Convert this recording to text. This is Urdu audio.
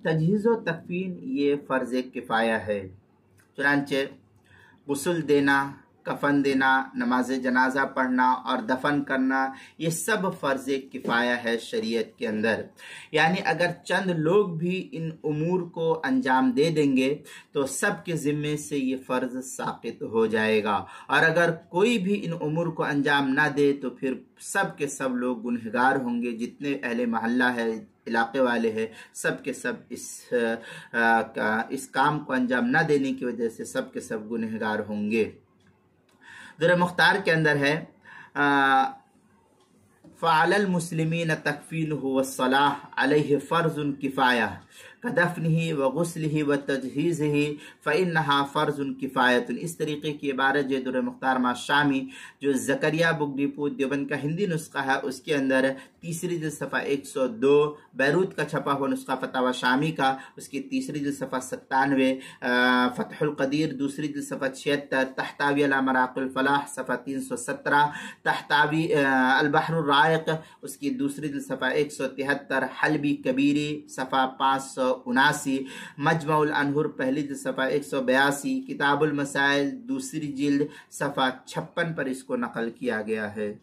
تجہیز و تکفین یہ فرض کفایہ ہے، چنانچہ غسل دینا، کفن دینا، نماز جنازہ پڑھنا اور دفن کرنا یہ سب فرض کفایہ ہے شریعت کے اندر۔ یعنی اگر چند لوگ بھی ان امور کو انجام دے دیں گے تو سب کے ذمے سے یہ فرض ساقط ہو جائے گا، اور اگر کوئی بھی ان امور کو انجام نہ دے تو پھر سب کے سب لوگ گنہگار ہوں گے، جتنے اہل محلہ ہے، علاقے والے ہیں، سب کے سب اس کام کو انجام نہ دینے کی وجہ سے سب کے سب گنہگار ہوں گے۔ در مختار کے اندر ہے فعلی المسلمین تکفینہ والصلاح علیہ فرض کفایہ کدفنہ وغسلہ وتجہیزہ فإنہا فرض کفایۃ۔ اس طریقے کی عبارت جو در مختار ما شامی جو زکریہ بک ڈپو دیوبند کا ہندی نسخہ ہے اس کے اندر تیسری جلد صفحہ 102، بیروت کا چھپا ہوا نسخہ فتاوی شامی کا اس کی تیسری جلد صفحہ 97، فتح القدیر دوسری جلد صفحہ 76، تحتاوی علی مراق الفلاح صفحہ 317، تحتاوی البحر الرائق اس کی دوسری جلد صفحہ 173، حلبی کبیری صفحہ 579، مجمع الانہر پہلی جلد صفحہ 182، کتاب المسائل دوسری جلد صفحہ 56 پر اس کو نقل کیا گیا ہے۔